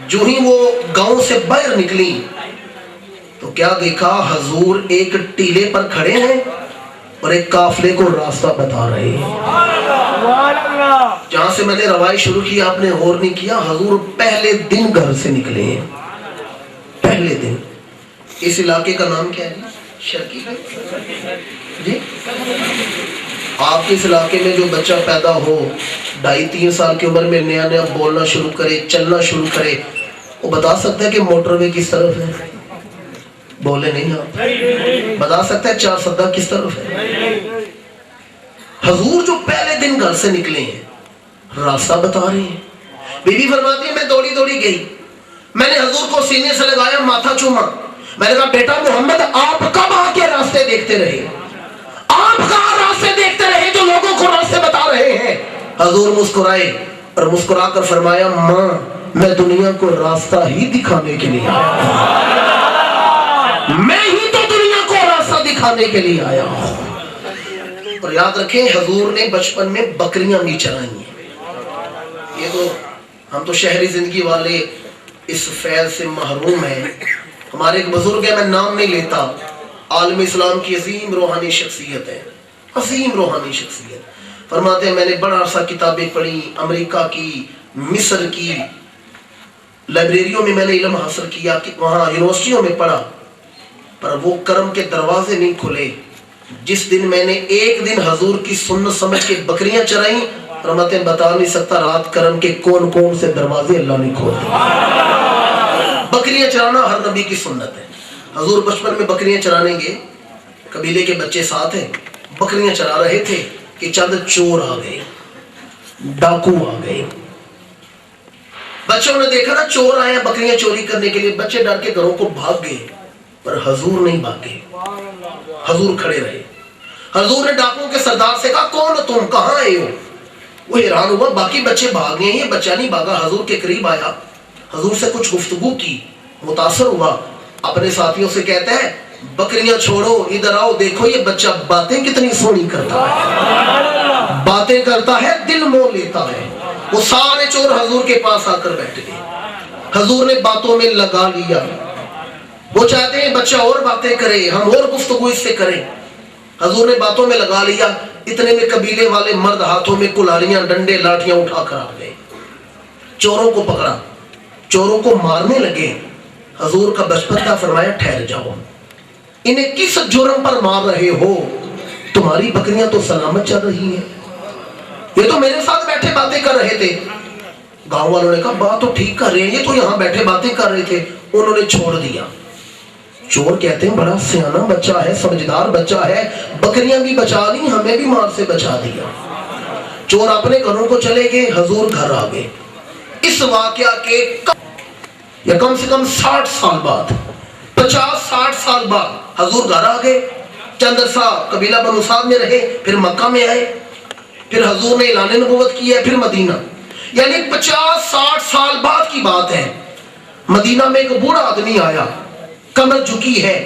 جو ہی وہ گاؤں سے باہر نکلی تو کیا دیکھا؟ حضور ایک ٹیلے پر کھڑے ہیں اور ایک قافلے کو راستہ بتا رہے ہیں۔ جہاں سے میں نے روایت شروع کی آپ نے غور نہیں کیا، حضور پہلے دن گھر سے نکلے ہیں، پہلے دن۔ اس علاقے کا نام کیا ہے؟ شرکی جی؟ آپ کے اس علاقے میں جو بچہ پیدا ہو 2.5-3 سال کی عمر میں نیا نیا بولنا شروع کرے، چلنا شروع کرے، وہ بتا سکتا ہے کہ موٹر وے کس طرف ہے؟ بولے نہیں آپ؟ بتا سکتا ہے 4 سدہ کس طرف ہے؟ حضور جو پہلے دن گھر سے نکلے ہیں راستہ بتا رہے ہیں۔ بی بی فرماتی ہے میں دوڑی دوڑی گئی، میں نے حضور کو سینے سے لگایا، ماتھا چوما، میں نے کہا بیٹا محمد آپ کب آ کے راستے دیکھتے رہے؟ آپ کہاں راستے دیکھتے رہے جو لوگوں کو راستے بتا رہے ہیں؟ حضور مسکرائے اور مسکرا کر فرمایا ماں میں دنیا کو راستہ ہی دکھانے کے لیے آیا، میں ہی تو دنیا کو راستہ دکھانے کے لیے آیا ہوں۔ اور یاد رکھیں حضور نے بچپن میں بکریاں بھی چرائیں ہیں۔ یہ تو ہم تو شہری زندگی والے اس فیض سے محروم ہیں۔ ہمارے ایک بزرگ ہے، میں نام نہیں لیتا، عالم اسلام کی عظیم روحانی شخصیت ہے، عظیم روحانی شخصیت، فرماتے ہیں میں نے بڑا عرصہ کتابیں پڑھی، امریکہ کی، مصر کی لائبریریوں میں نے علم حاصل کیا، وہاں یونیورسٹیوں میں پڑھا، پر وہ کرم کے دروازے نہیں کھلے جس دن میں نے ایک دن حضور کی سنت سمجھ کے بکریاں چرائیں۔ فرماتے ہیں بتا نہیں سکتا رات کرم کے کون کون سے دروازے اللہ نے کھولے۔ بکریاں چرانا ہر نبی کی سنت ہے۔ حضور بچپن میں بکریاں چرانے گئے، قبیلے کے بچے ساتھ ہیں، بکریاں چرا رہے تھے کہ چند چور آ گئے، ڈاکو آ گئے۔ بچوں نے دیکھا نا چور آئے ہیں بکریاں چوری کرنے کے لیے، بچے ڈر کے گھروں کو بھاگ گئے، پر حضور نہیں بھاگے، حضور کھڑے رہے۔ حضور نے ڈاکو کے سردار سے کہا کون تم، کہاں آئے ہو؟ وہ حیران ہوا، باقی بچے بھاگ گئے ہیں، یہ بچہ نہیں بھاگا۔ حضور کے قریب آیا، حضور سے کچھ گفتگو کی، متاثر ہوا، اپنے ساتھیوں سے کہتا ہے بکریاں چھوڑو ادھر آؤ، دیکھو یہ بچہ باتیں کتنی سونی کرتا ہے، باتیں کرتا ہے، دل موہ لیتا ہے۔ وہ سارے چور حضور کے پاس آ کر بیٹھ گئے، حضور نے باتوں میں لگا لیا، وہ چاہتے ہیں بچہ اور باتیں کرے، ہم اور گفتگو اس سے کریں۔ حضور نے باتوں میں لگا لیا، اتنے میں قبیلے والے مرد ہاتھوں میں کلاڑیاں ڈنڈے لاٹھیاں اٹھا کر آ گئے، چوروں کو پکڑا، چوروں کو مارنے لگے۔ حضور کا بچپن تھا، فرمایا ٹھہر جاؤ، انہیں کس جرم پر مار رہے ہو؟ تمہاری بکریاں تو سلامت چل رہی ہیں، یہ تو میرے ساتھ بیٹھے باتیں کر رہے تھے۔ گاؤں والوں نے کہا بات تو ٹھیک کر رہے ہیں، یہ تو یہاں بیٹھے باتیں کر رہے تھے۔ انہوں نے چھوڑ دیا۔ چور کہتے ہیں بڑا سیانا بچہ ہے، سمجھدار بچہ ہے، بکریاں بھی بچا لی، ہمیں بھی مار سے بچا دیا۔ چور اپنے گھروں کو چلے گئے، حضور گھر آ گئے۔ اس واقعہ کے کم سے کم 60 سال بعد، 50-60 سال بعد حضور گھر آ گئے، چند عرصہ قبیلہ بنو سعد میں رہے، پھر مکہ میں آئے، پھر حضور نے اعلان نبوت کیا، پھر مدینہ، یعنی 50-60 سال بعد کی بات ہے۔ مدینہ میں ایک بوڑھا آدمی آیا، کمر جھکی ہے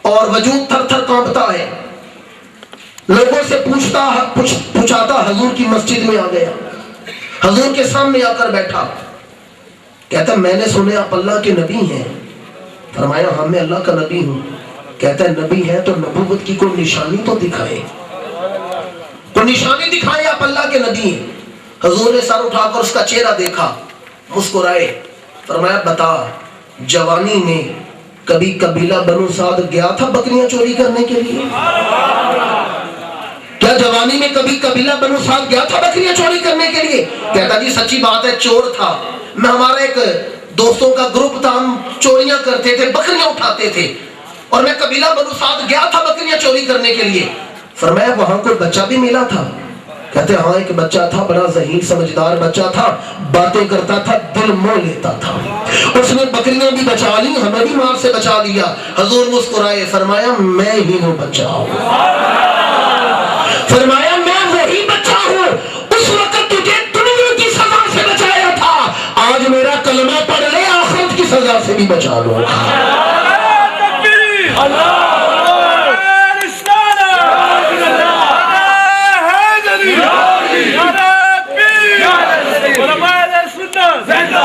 اور وجود تھر تھر کانپتا ہے، لوگوں سے پوچھاتا حضور کی مسجد میں آ گیا، حضور کے سامنے آ کر بیٹھا، کہتا میں نے سنا آپ اللہ کے نبی ہیں۔ فرمایا ہاں میں اللہ کا نبی ہوں۔ کہتا ہے نبی ہے تو نبوت کی کوئی نشانی تو دکھائے، کوئی نشانی دکھائے آپ اللہ کے نبی ہیں۔ حضور نے سر اٹھا کر اس کا چہرہ دیکھا، مسکرائے، فرمایا بتا جوانی میں کبھی قبیلہ بنو سعد گیا تھا بکریاں چوری کرنے کے لیے؟ کیا جوانی میں کبھی قبیلہ بنو سعد گیا تھا بکریاں چوری کرنے کے لیے؟ کہتا جی سچی بات ہے، چور تھا میں، ہمارا ایک دوستوں کا گروپ تھا، ہم چوریاں کرتے تھے، بکریاں اٹھاتے تھے، اور میں قبیلہ بنو سعد گیا تھا بکریاں چوری کرنے کے لیے۔ فرمایا وہاں کوئی بچہ بھی ملا تھا؟ کہتے ہاں ایک بچہ تھا، بڑا ذہین سمجھدار بچہ تھا، باتیں کرتا تھا، دل موہ لیتا تھا، اس نے بکریاں بھی بچا لی، ہمیں بھی مار سے بچا لیا۔ حضور مسکرائے، فرمایا میں ہی ہوں بچہ ہوں، فرمایا میں وہی بچہ ہوں، اس وقت تجھے دنیا کی سزا سے بچایا تھا، آج میرا کلمہ پڑھ لے آخرت کی سزا سے بھی بچا لو۔ زندہ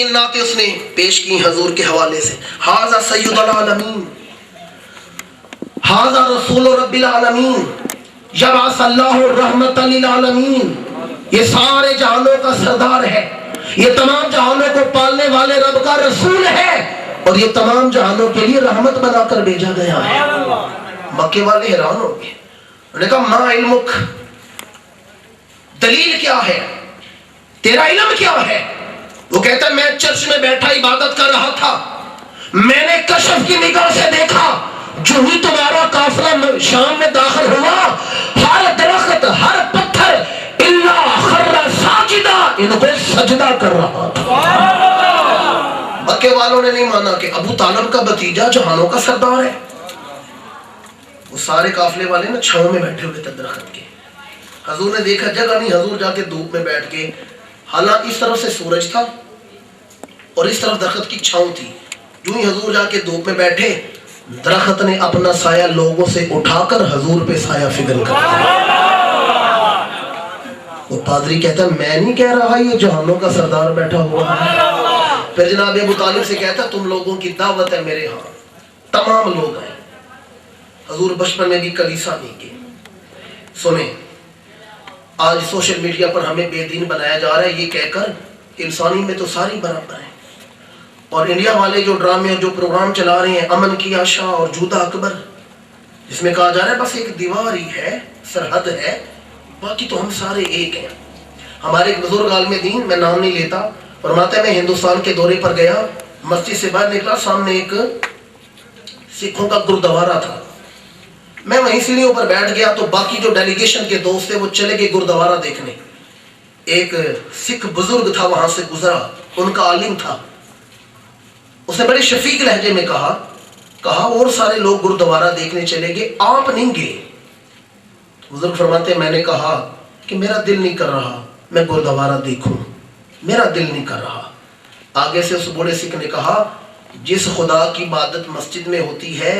تین نعتیں اس نے پیش کی حضور کے حوالے سے. ھذا سید العالمین، ھذا رسول رب العالمین، یبعث اللہ الرحمت للعالمین. یہ سارے جہانوں کا سردار ہے، یہ تمام جہانوں کو پالنے والے رب کا رسول ہے، اور یہ تمام جہانوں کے لیے رحمت بنا کر بھیجا گیا ہے. مکے والے حیران ہو گئے. انہوں نے کہا ما علمک، دلیل کیا ہے، تیرا علم کیا ہے؟ وہ کہتا ہے میں چرچ میں بیٹھا عبادت کر رہا تھا، میں نے کشف کی نگاہ سے دیکھا، جو ہی تمہارا قافلہ شام میں داخل ہوا، ہر درخت، ہر پتھر الا خر ساجدہ، ان کو سجدہ کر رہا تھا. مکے والوں نے نہیں مانا کہ ابو طالب کا بھتیجا جہانوں کا سردار ہے. وہ سارے قافلے والے نا چھاؤں میں بیٹھے ہوئے تھے درخت کے. حضور نے دیکھا جگہ نہیں، حضور جا کے دھوپ میں بیٹھ کے، حالانکہ اس طرف سے سورج تھا اور اس طرف درخت کی چھاؤں تھی. جو ہی حضور جا کے دھوپ میں بیٹھے، درخت نے اپنا سایہ لوگوں سے اٹھا کر حضور پہ سایہ فگن کر دیا. وہ پادری کہتا ہے میں نہیں کہہ رہا یہ جہانوں کا سردار بیٹھا ہوا ہے. پھر جناب ابو طالب سے کہتا تم لوگوں کی دعوت ہے میرے ہاں، تمام لوگ ہیں. حضور بچپن میں بھی کلیسا نہیں گئے. سنیں، آج سوشل میڈیا پر ہمیں بے دین بنایا جا رہا ہے یہ کہہ کر کہ انسانی میں تو ساری برابر ہیں، اور انڈیا والے جو ڈرامے اور جو پروگرام چلا رہے ہیں امن کی آشا اور جودہ اکبر، جس میں کہا جا رہا ہے بس ایک دیوار ہی ہے، سرحد ہے، باقی تو ہم سارے ایک ہیں. ہمارے ایک بزرگ عالم دین، میں نام نہیں لیتا، فرماتا ہے میں ہندوستان کے دورے پر گیا، مسجد سے باہر نکلا، سامنے ایک سکھوں کا گردوارہ تھا. میں وہیں سیڑھیوں پر بیٹھ گیا تو باقی جو ڈیلیگیشن کے دوست تھے وہ چلے گئے گردوارہ دیکھنے. ایک سکھ بزرگ تھا وہاں سے گزرا، ان کا عالم تھا. اس نے بڑے شفیق لہجے میں کہا اور سارے لوگ گردوارہ دیکھنے چلے گئے، آپ نہیں گئے. بزرگ فرماتے میں نے کہا کہ میرا دل نہیں کر رہا میں گردوارہ دیکھوں، میرا دل نہیں کر رہا. آگے سے اس بوڑھے سکھ نے کہا جس خدا کی عبادت مسجد میں ہوتی ہے،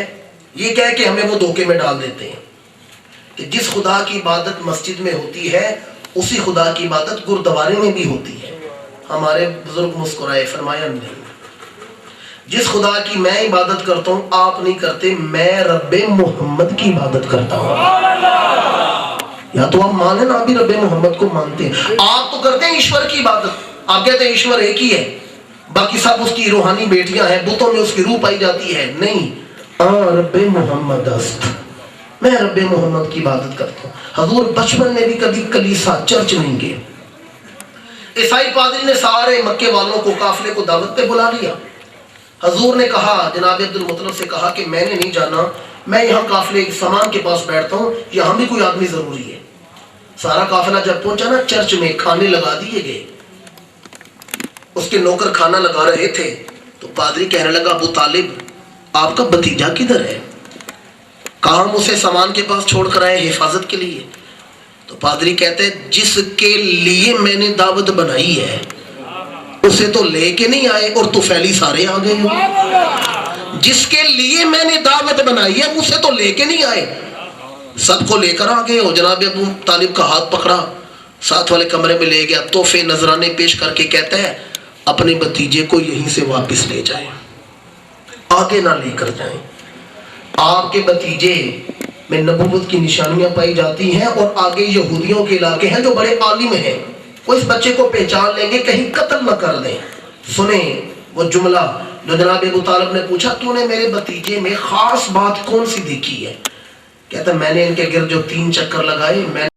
یہ کہہ کہ ہمیں وہ دھوکے میں ڈال دیتے ہیں کہ جس خدا کی عبادت مسجد میں ہوتی ہے اسی خدا کی عبادت گردوارے میں بھی ہوتی ہے. ہمارے بزرگ مسکرائے، فرمایا نہیں، جس خدا کی میں عبادت کرتا ہوں آپ نہیں کرتے، میں رب محمد کی عبادت کرتا ہوں. یا تو آپ مانیں نا، آپ بھی رب محمد کو مانتے ہیں. آپ تو کرتے ہیں ایشور کی عبادت، آپ کہتے ہیں ایشور ایک ہی ہے، باقی سب اس کی روحانی بیٹیاں ہیں، بتوں میں اس کی روح پائی جاتی ہے. نہیں، رب محمد است، میں رب محمد کی عبادت کرتا ہوں. حضور بچپن میں بھی کبھی کلیسا چرچ نہیں گئے. عیسائی پادری نے سارے مکے والوں کو، قافلے کو دعوت پہ بلا لیا. حضور نے کہا، جناب عبد المطلب سے کہا کہ میں نے نہیں جانا، میں یہاں قافلے سامان کے پاس بیٹھتا ہوں، یہاں بھی کوئی آدمی ضروری ہے. سارا قافلہ جب پہنچا نا چرچ میں، کھانے لگا دیے گئے. اس کے نوکر کھانا لگا رہے تھے تو پادری کہنے لگا ابو طالب آپ کا بھتیجا کدھر ہے؟ کہا ہم اسے سامان کے پاس چھوڑ کر آئے حفاظت کے لیے. تو پادری کہتے ہیں جس کے لیے میں نے دعوت بنائی ہے اسے تو لے کے نہیں آئے اور طفیلی سارے آ گئے ہو. جس کے لیے میں نے دعوت بنائی ہے اسے تو لے کے نہیں آئے، سب کو لے کر آ گئے ہو. جناب ابو طالب کا ہاتھ پکڑا، ساتھ والے کمرے میں لے گیا، تحفے نذرانے پیش کر کے کہتا ہے اپنے بھتیجے کو یہیں سے واپس لے جائیں، آگے نہ لے کر جائیں. آپ کے بھتیجے میں نبوت کی نشانیاں پائی جاتی ہیں، اور آگے یہودیوں کے علاقے ہیں جو بڑے عالم ہیں، وہ اس بچے کو پہچان لیں گے، کہیں قتل نہ کر دیں. سنیں وہ جملہ جو جناب ابو طالب نے پوچھا تو نے میرے بھتیجے میں خاص بات کون سی دیکھی ہے؟ کہتا میں نے ان کے گرد جو 3 چکر لگائے، میں